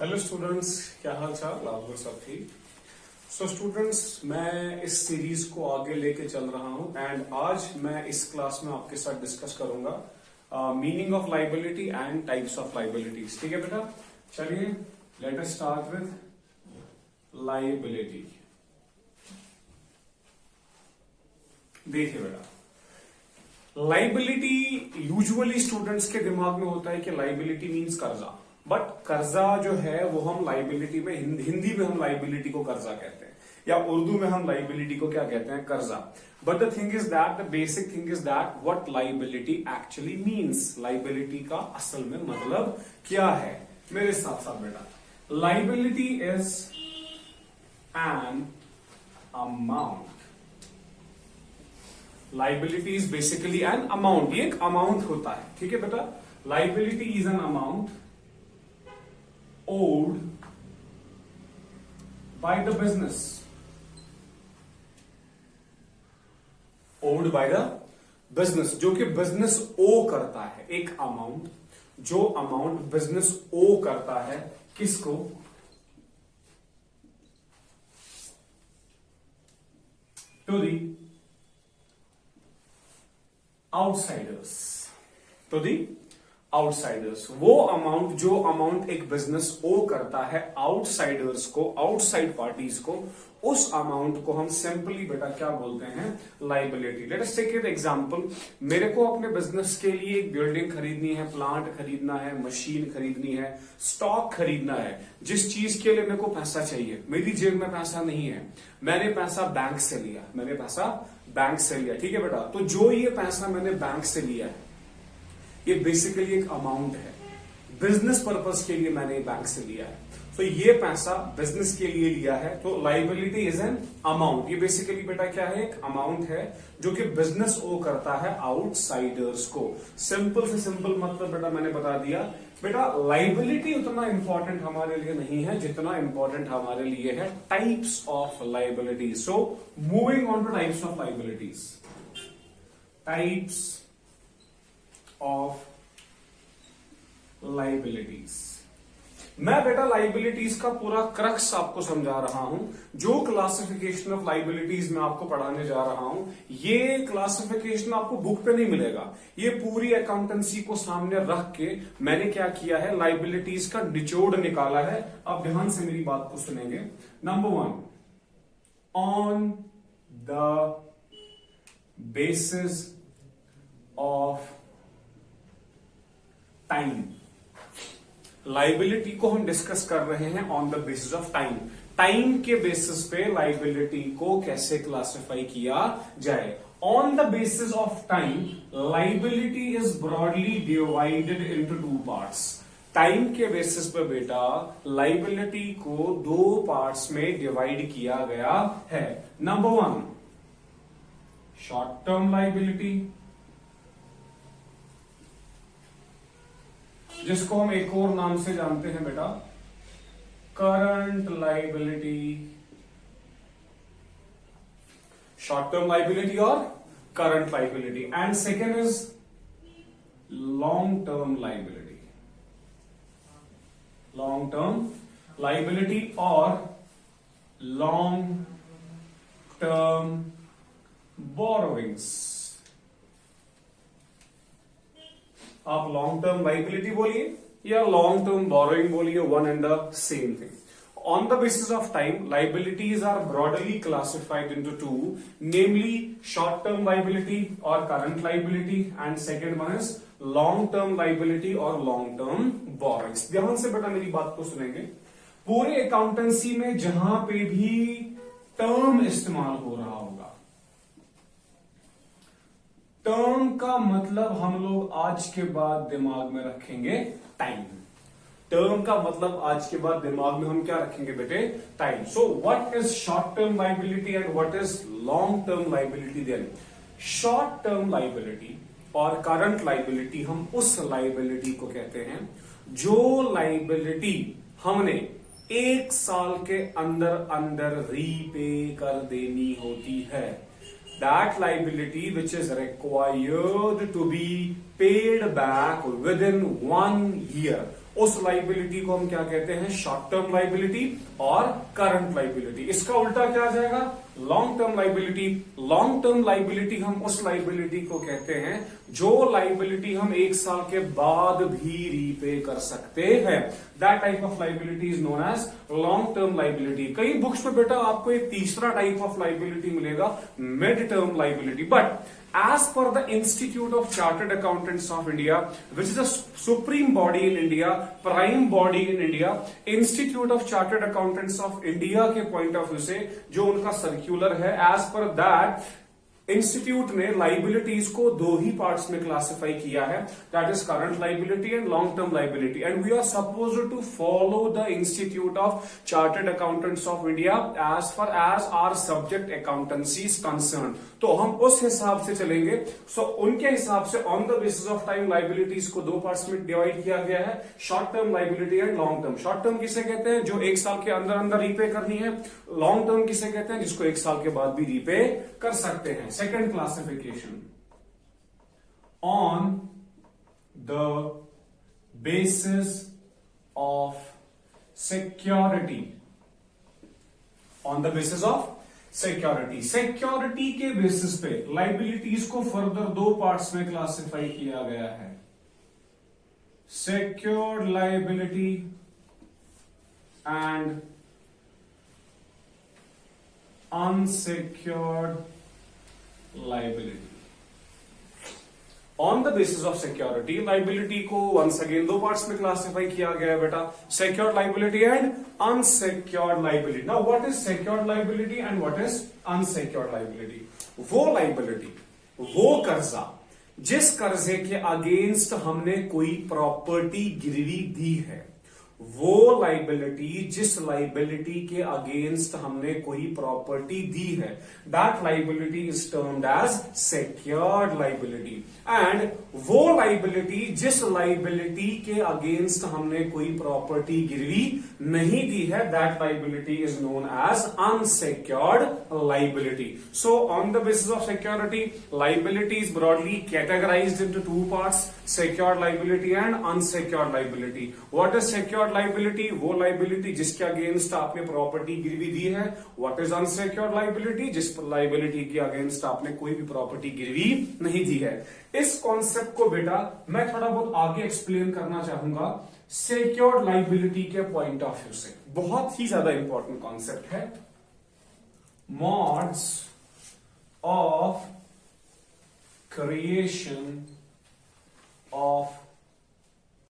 Hello students, क्या हाल चाल? आप लोग सब ठीक? सो स्टूडेंट्स, मैं इस सीरीज को आगे लेके चल रहा हूं एंड आज मैं इस क्लास में आपके साथ डिस्कस करूंगा meaning of liability and types of liabilities. ठीक है बेटा, चलिए let us start with liability. देखिए बेटा, लाइबिलिटी यूजुअली स्टूडेंट्स के दिमाग में होता है कि लाइबिलिटी मीन्स कर्जा, बट कर्जा जो है वो हम लाइबिलिटी में हिंदी में हम लाइबिलिटी को कर्जा कहते हैं या उर्दू में हम लाइबिलिटी को क्या कहते हैं? कर्जा। But the thing is that, the basic thing is that what liability actually means. Liability का असल में मतलब क्या है? मेरे साथ साथ बेटा, liability is an amount. Liability is basically an amount, ये एक अमाउंट होता है। ठीक है बेटा, liability is an amount owed by the business, owed by the business, जो कि बिजनेस ओ करता है। एक अमाउंट, जो अमाउंट बिजनेस ओ करता है किसको? To the outsiders, to the outsiders. वो अमाउंट, जो अमाउंट एक बिजनेस ओ करता है आउटसाइडर्स को, आउटसाइड पार्टीज को, उस अमाउंट को हम सिंपली बेटा क्या बोलते हैं? Liability. Let us take an example. मेरे को अपने बिजनेस के लिए एक बिल्डिंग खरीदनी है, प्लांट खरीदना है, मशीन खरीदनी है, स्टॉक खरीदना है। जिस चीज के लिए मेरे को पैसा चाहिए, मेरी जेब में पैसा नहीं है, मैंने पैसा बैंक से लिया, मैंने पैसा बैंक से लिया। ठीक है बेटा, तो जो ये पैसा मैंने बैंक से लिया है ये बेसिकली एक अमाउंट है, बिजनेस पर्पस के लिए मैंने बैंक से लिया है। तो ये पैसा बिजनेस के लिए लिया है, तो लाइबिलिटी इज एन अमाउंट। ये बेसिकली बेटा क्या है? एक अमाउंट है जो कि बिजनेस ओ करता है आउटसाइडर्स को। सिंपल से सिंपल मतलब बेटा मैंने बता दिया। बेटा लाइबिलिटी उतना इंपॉर्टेंट हमारे लिए नहीं है जितना इंपॉर्टेंट हमारे लिए है types of liabilities. So moving on two types of liabilities. Types of liabilities. मैं बेटा लाइबिलिटीज का पूरा क्रक्स आपको समझा रहा हूं। जो क्लासिफिकेशन ऑफ लाइबिलिटीज मैं आपको पढ़ाने जा रहा हूं, ये क्लासिफिकेशन आपको बुक पे नहीं मिलेगा। ये पूरी अकाउंटेंसी को सामने रख के मैंने क्या किया है? लाइबिलिटीज का निचोड़ निकाला है। अब ध्यान से मेरी बात को सुनेंगे। Number 1, on the basis of time. Liability को हम डिस्कस कर रहे हैं on the basis of time. Time के बेसिस पे लाइबिलिटी को कैसे क्लासिफाई किया जाए? On the basis of time, liability is broadly divided into 2 parts. Time के बेसिस पे बेटा लाइबिलिटी को 2 पार्ट्स में डिवाइड किया गया है। नंबर 1, शॉर्ट टर्म लाइबिलिटी, जिसको हम एक और नाम से जानते हैं बेटा current liability. Short term liability और current liability. And second is long term liability. Long term liability और लॉन्ग टर्म बोरोइंग्स। आप लॉन्ग टर्म लाइबिलिटी बोलिए या लॉन्ग टर्म बोरोइंग बोलिए, one and the same thing. On the basis of time, liabilities are broadly classified into 2, namely short term liability और current liability, and second one is long term liability और long term borrowings. ध्यान से बेटा मेरी बात को सुनेंगे। पूरे अकाउंटेंसी में जहां पे भी टर्म इस्तेमाल हो रहा होगा, टर्म का मतलब हम लोग आज के बाद दिमाग में रखेंगे टाइम। टर्म का मतलब आज के बाद दिमाग में हम क्या रखेंगे बेटे? Time. So what is short term liability and what is long term liability? Then short term liability और करंट लाइबिलिटी, हम उस लाइबिलिटी को कहते हैं जो लाइबिलिटी हमने 1 साल के अंदर अंदर रीपे कर देनी होती है। that liability which is required to be paid back within 1 year, उस लाइबिलिटी को हम क्या कहते हैं, शॉर्ट टर्म लाइबिलिटी और करंट लाइबिलिटी। इसका उल्टा क्या आ जाएगा, long term liability. Long term liability हम उस लाइबिलिटी को कहते हैं जो लाइबिलिटी हम 1 साल के बाद भी रीपे कर सकते हैं। That type of liability is known as long term liability. कई बुक्स में बेटा आपको एक तीसरा टाइप ऑफ लाइबिलिटी मिलेगा, mid term liability. But as per the Institute of Chartered Accountants of India, which is a supreme body in India, prime body in India, Institute of Chartered Accountants of India के point of view से जो उनका circular है, as per that institute ने liabilities को 2 ही parts में classify किया है, that is current liability and long term liability. And we are supposed to follow the institute of chartered accountants of India as far as our subject accountancy is concern. तो हम उस हिसाब से चलेंगे। सो उनके हिसाब से on the basis of time liabilities को 2 पार्ट्स में डिवाइड किया गया है, short term liability and long term. Short term किसे कहते हैं, जो 1 साल के अंदर अंदर रीपे करनी है। लॉन्ग टर्म किसे कहते हैं, जिसको 1 साल के बाद भी रीपे कर सकते हैं। Second classification, on the basis of security, on the basis of security, security के बेसिस पे लाइबिलिटीज को फर्दर 2 पार्ट्स में क्लासिफाई किया गया है, secured liability and unsecured liability. On the basis of security, liability को once again 2 parts में classify किया गया है बेटा, secured liability and unsecured liability. Now what is secured liability and what is unsecured liability? वो liability, वो कर्जा जिस कर्जे के अगेंस्ट हमने कोई प्रॉपर्टी गिरवी दी है, वो लाइबिलिटी जिस लाइबिलिटी के अगेंस्ट हमने कोई प्रॉपर्टी दी है, that liability is termed as secured liability. And वो लाइबिलिटी जिस लाइबिलिटी के अगेंस्ट हमने कोई प्रॉपर्टी गिरवी नहीं दी है, that liability is known as unsecured liability. So on the basis of security, liability is broadly categorised into 2 parts, secured liability and unsecured liability. What is secured liability? वो liability जिसके against आपने property गिरवी दी है। What is unsecured liability? जिस liability के against आपने कोई भी प्रॉपर्टी गिरवी नहीं दी है। इस कॉन्सेप्ट को बेटा मैं थोड़ा बहुत आगे एक्सप्लेन करना चाहूंगा सेक्योर्ड लाइबिलिटी के पॉइंट ऑफ व्यू से। बहुत ही ज्यादा इंपॉर्टेंट कॉन्सेप्ट है। Modes of creation of